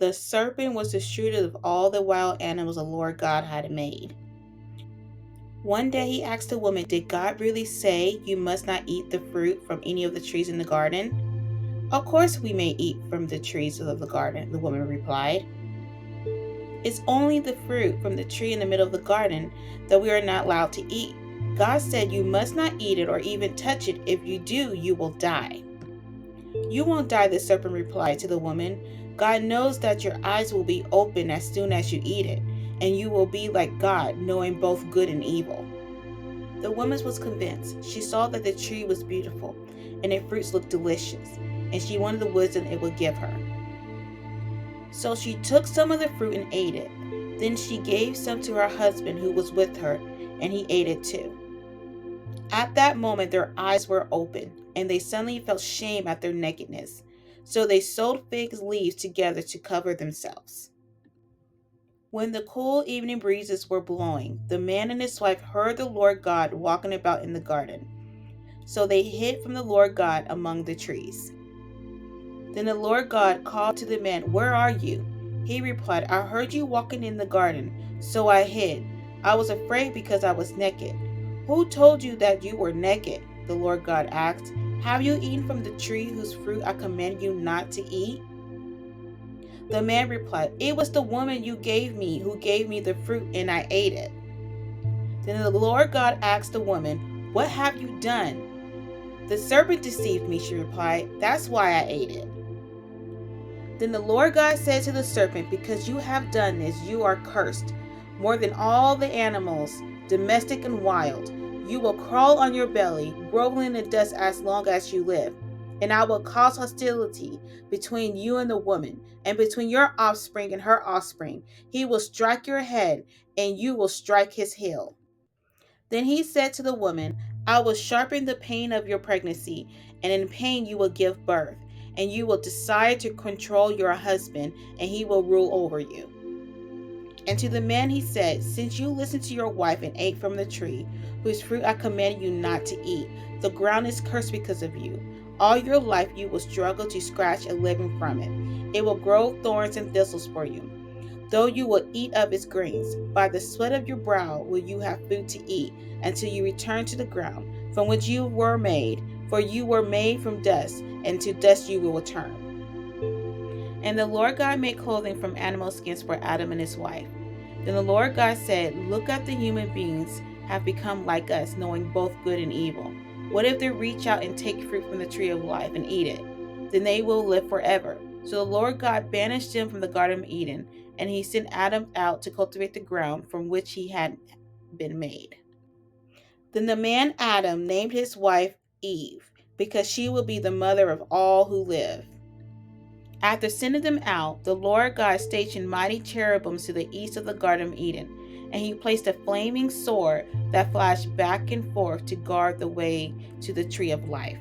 The serpent was the shrewdest of all the wild animals the Lord God had made. One day he asked the woman, "Did God really say you must not eat the fruit from any of the trees in the garden?" "Of course we may eat from the trees of the garden," the woman replied. "It's only the fruit from the tree in the middle of the garden that we are not allowed to eat. God said you must not eat it or even touch it. If you do, you will die." "You won't die," the serpent replied to the woman. "God knows that your eyes will be open as soon as you eat it, and you will be like God, knowing both good and evil." The woman was convinced. She saw that the tree was beautiful, and its fruits looked delicious, and she wanted the wisdom it would give her. So she took some of the fruit and ate it. Then she gave some to her husband who was with her, and he ate it too. At that moment their eyes were open, and they suddenly felt shame at their nakedness. So they sewed fig leaves together to cover themselves. When the cool evening breezes were blowing, the man and his wife heard the Lord God walking about in the garden. So they hid from the Lord God among the trees. Then the Lord God called to the man, "Where are you?" He replied, "I heard you walking in the garden, so I hid. I was afraid because I was naked." "Who told you that you were naked?" the Lord God asked. "Have you eaten from the tree whose fruit I command you not to eat?" The man replied, "It was the woman you gave me who gave me the fruit, and I ate it." Then the Lord God asked the woman, "What have you done?" "The serpent deceived me," she replied. "That's why I ate it." Then the Lord God said to the serpent, "Because you have done this, you are cursed more than all the animals, domestic and wild. You will crawl on your belly, groveling in the dust as long as you live. And I will cause hostility between you and the woman, and between your offspring and her offspring. He will strike your head, and you will strike his heel." Then he said to the woman, "I will sharpen the pain of your pregnancy, and in pain you will give birth, and you will decide to control your husband, and he will rule over you." And to the man he said, "Since you listened to your wife and ate from the tree, whose fruit I commanded you not to eat, the ground is cursed because of you. All your life you will struggle to scratch a living from it. It will grow thorns and thistles for you, though you will eat of its grains. By the sweat of your brow will you have food to eat, until you return to the ground, from which you were made, for you were made from dust, and to dust you will return." And the Lord God made clothing from animal skins for Adam and his wife. Then the Lord God said, "Look at the human beings have become like us, knowing both good and evil. What if they reach out and take fruit from the tree of life and eat it? Then they will live forever." So the Lord God banished them from the Garden of Eden, and he sent Adam out to cultivate the ground from which he had been made. Then the man Adam named his wife Eve, because she will be the mother of all who live. After sending them out, the Lord God stationed mighty cherubims to the east of the Garden of Eden, and he placed a flaming sword that flashed back and forth to guard the way to the tree of life.